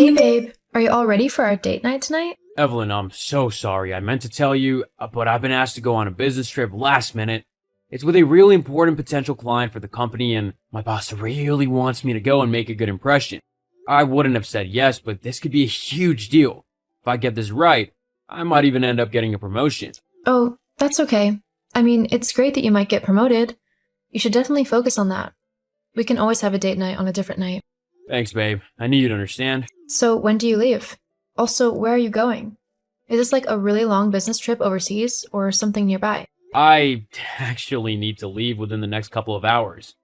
Hey babe, are you all ready for our date night tonight? Evelyn, I'm so sorry. I meant to tell you, but I've been asked to go on a business trip last minute. It's with a really important potential client for the company, and my boss really wants me to go and make a good impression. I wouldn't have said yes, but this could be a huge deal. If I get this right, I might even end up getting a promotion. Oh, that's okay. I mean, it's great that you might get promoted. You should definitely focus on that. We can always have a date night on a different night. Thanks, babe. I need you to understand. So when do you leave? Also, where are you going? Is this like a really long business trip overseas or something nearby? I actually need to leave within the next couple of hours.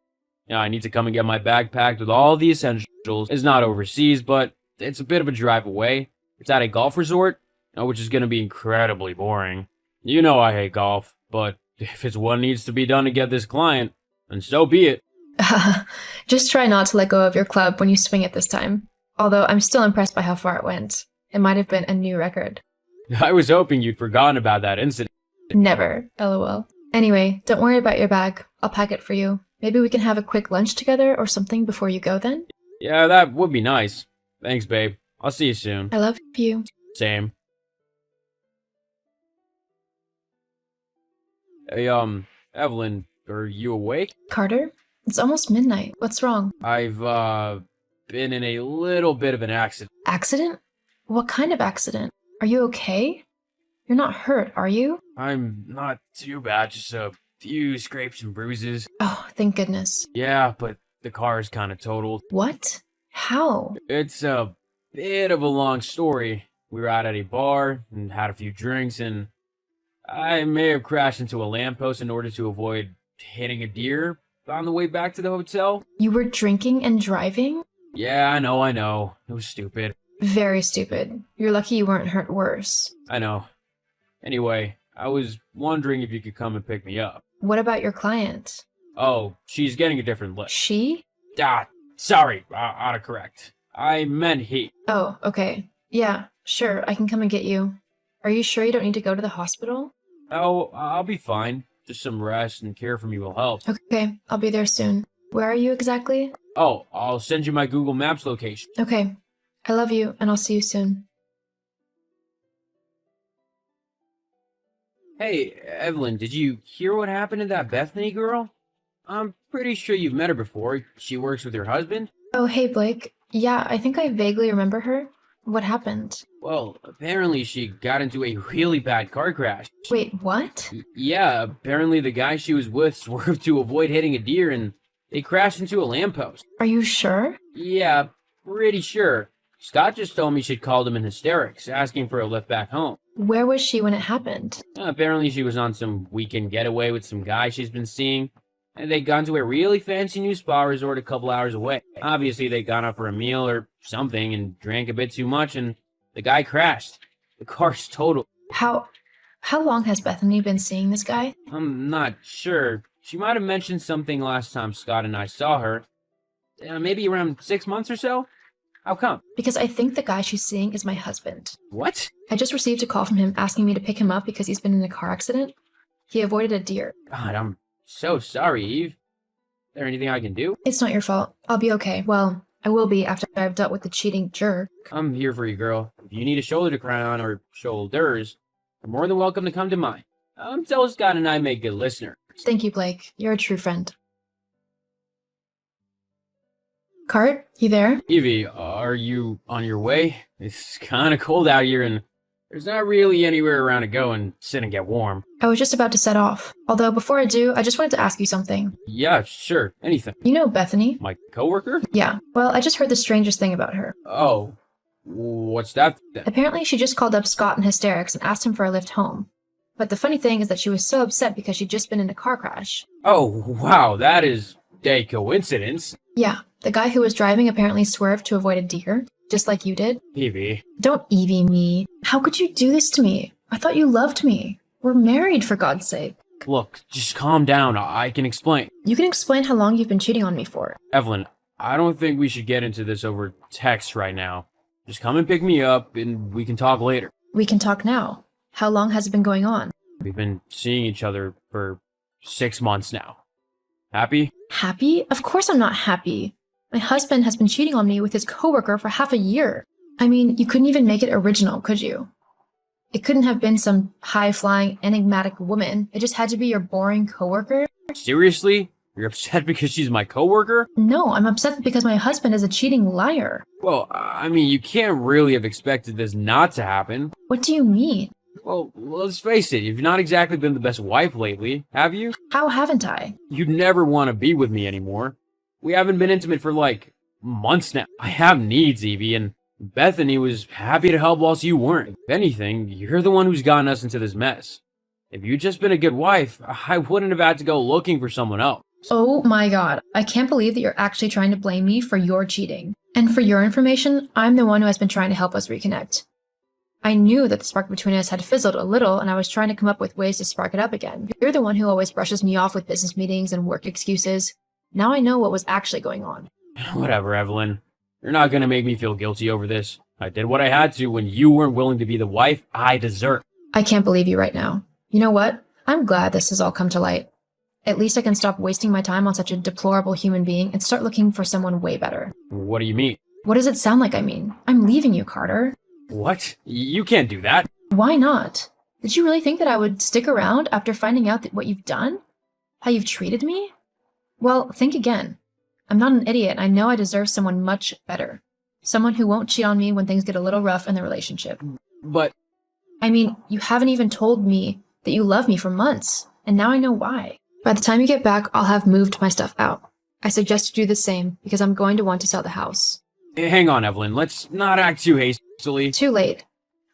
Yeah, I need to come and get my bag packed with all the essentials. It's not overseas, but it's a bit of a drive away. It's at a golf resort, which is going to be incredibly boring. You know I hate golf, but if it's what needs to be done to get this client, then so be it. Just try not to let go of your club when you swing it this time. Although I'm still impressed by how far it went. It might have been a new record. I was hoping you'd forgotten about that incident. Never, lol. Anyway, don't worry about your bag. I'll pack it for you. Maybe we can have a quick lunch together or something before you go then? Yeah, that would be nice. Thanks, babe. I'll see you soon. I love you. Same. Hey, Evelyn, are you awake? Carter? It's almost midnight. What's wrong? I've, been in a little bit of an accident. Accident? What kind of accident? Are you okay? You're not hurt, are you? I'm not too bad, just a few scrapes and bruises. Oh, thank goodness. Yeah, but the car is kind of totaled. What? How? It's a bit of a long story. We were out at a bar and had a few drinks, and I may have crashed into a lamppost in order to avoid hitting a deer on the way back to the hotel. You were drinking and driving? Yeah, I know. It was stupid. Very stupid. You're lucky you weren't hurt worse. I know. Anyway, I was wondering if you could come and pick me up. What about your client? Oh, she's getting a different lift. She? Sorry, autocorrect. I meant he. Oh, okay. Yeah, sure, I can come and get you. Are you sure you don't need to go to the hospital? Oh, I'll be fine. Just some rest and care for me will help. Okay, I'll be there soon. Where are you exactly? Oh, I'll send you my Google Maps location. Okay. I love you, and I'll see you soon. Hey, Evelyn, did you hear what happened to that Bethany girl? I'm pretty sure you've met her before. She works with your husband. Oh, hey, Blake. Yeah, I think I vaguely remember her. What happened? Well, apparently she got into a really bad car crash. Wait, what? Yeah, apparently the guy she was with swerved to avoid hitting a deer and they crashed into a lamppost. Are you sure? Yeah, pretty sure. Scott just told me she'd called him in hysterics, asking for a lift back home. Where was she when it happened? Apparently she was on some weekend getaway with some guy she's been seeing, and they'd gone to a really fancy new spa resort a couple hours away. Obviously they'd gone out for a meal or something and drank a bit too much, and the guy crashed. The car's totaled. How long has Bethany been seeing this guy? I'm not sure. She might have mentioned something last time Scott and I saw her. Maybe around 6 months or so? How come? Because I think the guy she's seeing is my husband. What? I just received a call from him asking me to pick him up because he's been in a car accident. He avoided a deer. God, I'm so sorry, Eve. Is there anything I can do? It's not your fault. I'll be okay. Well, I will be after I've dealt with the cheating jerk. I'm here for you, girl. If you need a shoulder to cry on or shoulders, you're more than welcome to come to mine. Tell Scott and I make good listeners. Thank you, Blake. You're a true friend. Cart, you there? Evie, are you on your way? It's kind of cold out here and there's not really anywhere around to go and sit and get warm. I was just about to set off. Although before I do, I just wanted to ask you something. Yeah, sure. Anything. You know Bethany? My coworker? Yeah. Well, I just heard the strangest thing about her. Oh, what's that then? Apparently, she just called up Scott in hysterics and asked him for a lift home. But the funny thing is that she was so upset because she'd just been in a car crash. Oh, wow, that is a coincidence. Yeah, the guy who was driving apparently swerved to avoid a deer, just like you did. Evie. Don't Evie me. How could you do this to me? I thought you loved me. We're married, for God's sake. Look, just calm down. I can explain. You can explain how long you've been cheating on me for. Evelyn, I don't think we should get into this over text right now. Just come and pick me up and we can talk later. We can talk now. How long has it been going on? We've been seeing each other for 6 months now. Happy? Happy? Of course I'm not happy. My husband has been cheating on me with his coworker for half a year. I mean, you couldn't even make it original, could you? It couldn't have been some high-flying, enigmatic woman. It just had to be your boring coworker. Seriously? You're upset because she's my coworker? No, I'm upset because my husband is a cheating liar. Well, I mean, you can't really have expected this not to happen. What do you mean? Well, let's face it, you've not exactly been the best wife lately, have you? How haven't I? You'd never want to be with me anymore. We haven't been intimate for like months now. I have needs, Evie, and Bethany was happy to help whilst you weren't. If anything, you're the one who's gotten us into this mess. If you'd just been a good wife, I wouldn't have had to go looking for someone else. Oh my god, I can't believe that you're actually trying to blame me for your cheating. And for your information, I'm the one who has been trying to help us reconnect. I knew that the spark between us had fizzled a little, and I was trying to come up with ways to spark it up again. You're the one who always brushes me off with business meetings and work excuses. Now I know what was actually going on. Whatever, Evelyn. You're not gonna make me feel guilty over this. I did what I had to when you weren't willing to be the wife I deserve. I can't believe you right now. You know what? I'm glad this has all come to light. At least I can stop wasting my time on such a deplorable human being and start looking for someone way better. What do you mean? What does it sound like I mean? I'm leaving you, Carter. What? You can't do that. Why not? Did you really think that I would stick around after finding out what you've done? How you've treated me? Well, think again. I'm not an idiot. I know I deserve someone much better. Someone who won't cheat on me when things get a little rough in the relationship. But... I mean, you haven't even told me that you love me for months, and now I know why. By the time you get back, I'll have moved my stuff out. I suggest you do the same, because I'm going to want to sell the house. Hang on, Evelyn. Let's not act too hastily. Too late.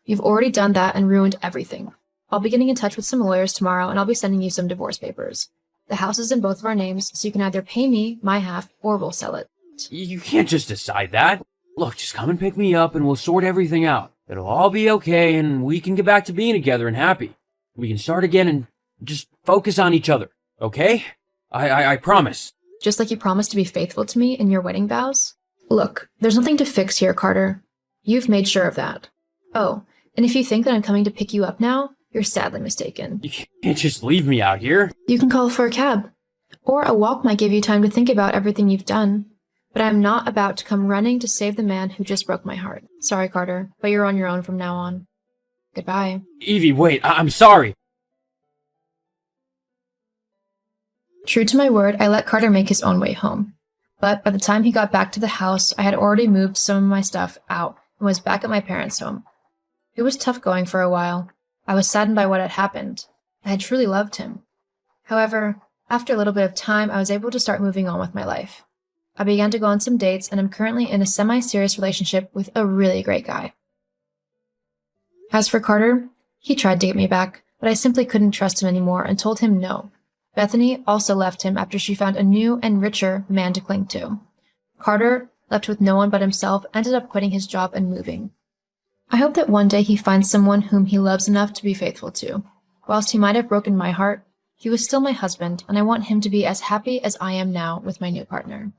You've already done that and ruined everything. I'll be getting in touch with some lawyers tomorrow, and I'll be sending you some divorce papers. The house is in both of our names, so you can either pay me my half, or we'll sell it. You can't just decide that. Look, just come and pick me up, and we'll sort everything out. It'll all be okay, and we can get back to being together and happy. We can start again and just focus on each other, okay? I promise. Just like you promised to be faithful to me in your wedding vows? Look, there's nothing to fix here, Carter. You've made sure of that. Oh, and if you think that I'm coming to pick you up now, you're sadly mistaken. You can't just leave me out here. You can call for a cab. Or a walk might give you time to think about everything you've done. But I'm not about to come running to save the man who just broke my heart. Sorry, Carter, but you're on your own from now on. Goodbye. Evie, wait, I'm sorry. True to my word, I let Carter make his own way home. But by the time he got back to the house, I had already moved some of my stuff out and was back at my parents' home. It was tough going for a while. I was saddened by what had happened. I had truly loved him. However, after a little bit of time, I was able to start moving on with my life. I began to go on some dates, and I'm currently in a semi-serious relationship with a really great guy. As for Carter, he tried to get me back, but I simply couldn't trust him anymore and told him no. Bethany also left him after she found a new and richer man to cling to. Carter, left with no one but himself, ended up quitting his job and moving. I hope that one day he finds someone whom he loves enough to be faithful to. Whilst he might have broken my heart, he was still my husband, and I want him to be as happy as I am now with my new partner.